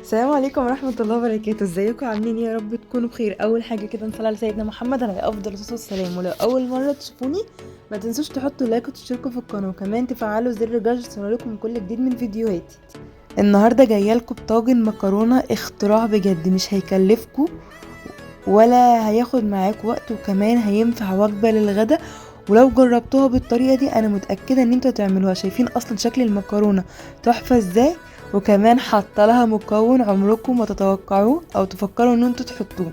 السلام عليكم ورحمة الله وبركاته. ازيكم عاملين ايه؟ يا رب تكونوا بخير. اول حاجة كده نصلي على سيدنا محمد عليه افضل الصلاة والسلام. ولو اول مرة تشوفوني ما تنسوش تحطوا لايك وتشتركوا في القناة، وكمان تفعلوا زر الجرس يوصلكم كل جديد من فيديوهاتي. النهاردة جايه لكم بطاجن مكرونة اختراع بجد، مش هيكلفكم ولا هياخد معاكم وقت، وكمان هينفع وجبة للغدا. ولو جربتوها بالطريقة دي انا متأكدة ان انتوا تعملوها. شايفين اصلا شكل المكرونة تحفة ازاي؟ وكمان حاطه لها مكون عمركم ما تتوقعوه او تفكروا ان انتوا تحطوه.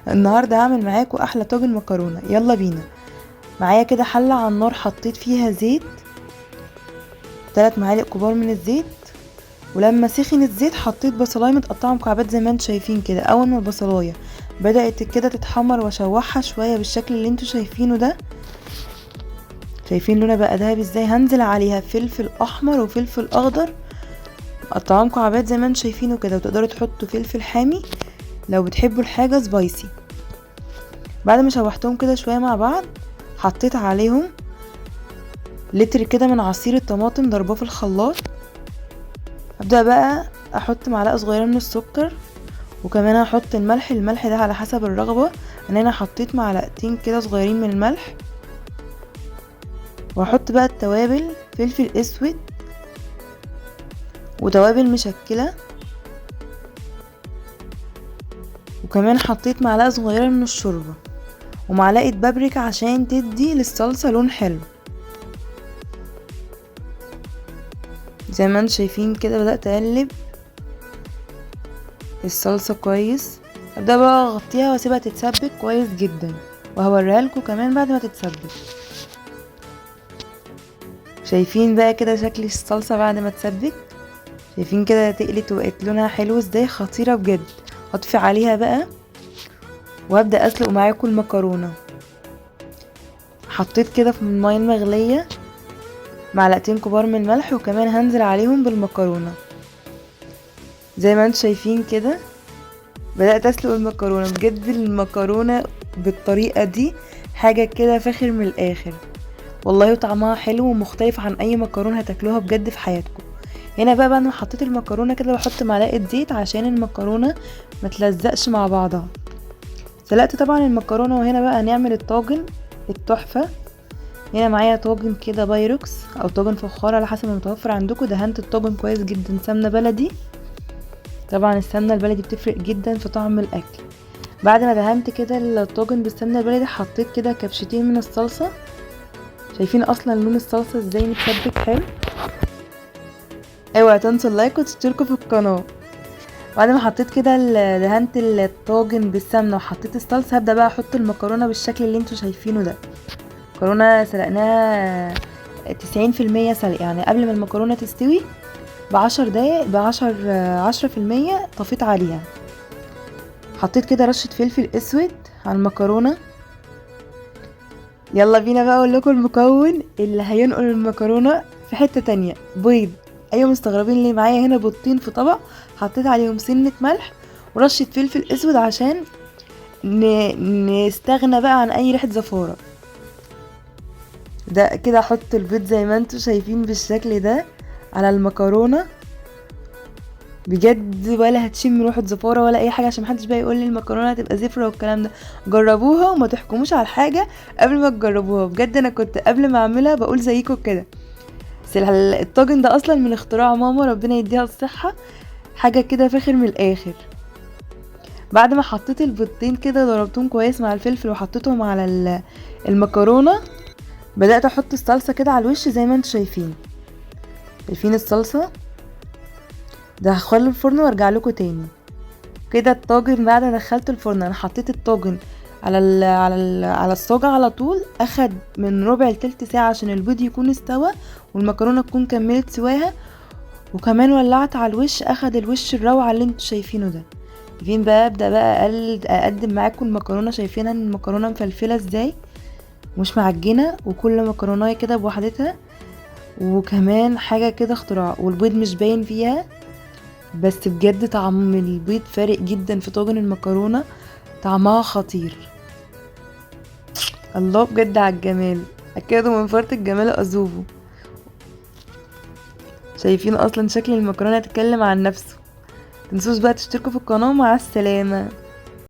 النهارده هعمل معاكم احلى طاجن مكرونه. يلا بينا. معايا كده حله على النار، حطيت فيها زيت 3 معالق كبار من الزيت. ولما سخن الزيت حطيت بصلايه متقطعه مكعبات زي ما انتوا شايفين كده. اول ما البصلايه بدات كده تتحمر واشوحها شويه بالشكل اللي انتوا شايفينه ده، شايفين لونها بقى دهبي ازاي، هنزل عليها فلفل احمر وفلفل اخضر مقطعاه مكعبات زي ما انتوا شايفينه كده. وتقدروا تحطوا فلفل حامي لو بتحبوا الحاجة سبايسي. بعد ما شوحتهم كده شوية مع بعض حطيت عليهم لتر كده من عصير الطماطم ضرباه في الخلاط. ابدأ بقى احط معلقة صغيرة من السكر، وكمان هحط الملح ده على حسب الرغبة. انا حطيت معلقتين كده صغيرين من الملح. واحط بقى التوابل، فلفل اسود وتوابل مشكلة، وكمان حطيت معلقة صغيرة من الشوربة ومعلقة بابريكا عشان تدي للصلصة لون حلو. زي ما انتم شايفين كده بدأت اقلب الصلصة كويس. ابدأ بقى اغطيها واسيبها تتسبك كويس جدا، وهوريها لكم كمان بعد ما تتسبك. شايفين بقى كده شكل الصلصة بعد ما تسبك؟ شايفين كده تقلت وبقت لونها حلو ازاي؟ خطيرة بجد. هطفي عليها بقى وابدأ اسلق معاكم المكرونة. حطيت كده في المية المغلية معلقتين كبار من الملح، وكمان هنزل عليهم بالمكرونة. زي ما انتم شايفين كده بدأت اسلق المكرونة. بجد المكرونة بالطريقة دي حاجة كده فاخر من الاخر والله، وطعمها حلو ومختلف عن اي مكرونة هتاكلوها بجد في حياتكم. هنا بقى بعد ما حطيت المكرونة كده بحط معلقة زيت عشان المكرونة ما تلزقش مع بعضها. سلقت طبعا المكرونة، وهنا بقى هنعمل الطاجن التحفة. هنا معايا طاجن كده بايركس او طاجن فخار على حسب ما متوفر عندكم. دهنت الطاجن كويس جدا سمنة بلدي، طبعا السمنة البلدي بتفرق جدا في طعم الاكل. بعد ما دهنت كده الطاجن بالسمنة البلدي حطيت كده كبشتين من الصلصة. شايفين اصلا لون الصلصة ازاي متسبك حلو؟ اوعى تنسوا اللايك وتشتركوا في القناة. بعد ما حطيت كده دهنت الطاجن بالسمنة وحطيت الصلصة، هبدأ بقى احط المكرونة بالشكل اللي انتوا شايفينه ده. مكرونة سلقناها 90% سلق، يعني قبل ما المكرونة تستوي ب10 دقايق، ب10% طفيت عليها. حطيت كده رشة فلفل اسود على المكرونة. يلا بينا بقى اقول لكم المكون اللي هينقل المكرونة في حتة تانية. بيض. ايوه مستغربين ليه؟ معايا هنا بيضتين في طبق، حطيت عليهم سنة ملح ورشة فلفل اسود عشان نستغنى بقى عن اي ريحة زفارة. ده كده احط البيض زي ما انتوا شايفين بالشكل ده على المكرونة. بجد ولا هتشم روحة زفارة ولا اي حاجة، عشان محدش بقى يقول لي المكرونة هتبقى زفرة والكلام ده. جربوها وما تحكموش على الحاجة قبل ما تجربوها. بجد انا كنت قبل ما اعملها بقول زيكم كده. بس الطاجن ده اصلا من اختراع ماما، ربنا يديها الصحة. حاجة كده فاخر من الاخر. بعد ما حطيت البيضتين كده ضربتهم كويس مع الفلفل وحطيتهم على المكرونة، بدأت احط الصلصة كده على الوش زي ما انتوا شايفين. شايفين الصلصة؟ ده هخلي الفرن وارجع لكم تاني. كده الطاجن بعد ما دخلته الفرن، انا حطيت الطاجن على الصاجة على طول. اخد من ربع لتلت ساعة عشان البيض يكون استوى والمكرونة تكون كملت سواها. وكمان ولعت على الوش، اخد الوش الروعة اللي انتوا شايفينه ده. شايفين بقى؟ ابدأ بقى اقدم معاكم المكرونة. شايفين ان المكرونة مفلفلة ازاي؟ مش معجنة، وكل مكرونة كده بوحدتها. وكمان حاجة كده اختراع، والبيض مش باين فيها. بس بجد طعم البيض فارق جدا في طاجن المكرونة، طعمها خطير. الله بجد على الجمال، اكدوا من فرط الجمال اذوبه. شايفين اصلا شكل المكرونة تتكلم عن نفسه. متنسوش بقى تشتركوا في القناة. مع السلامة.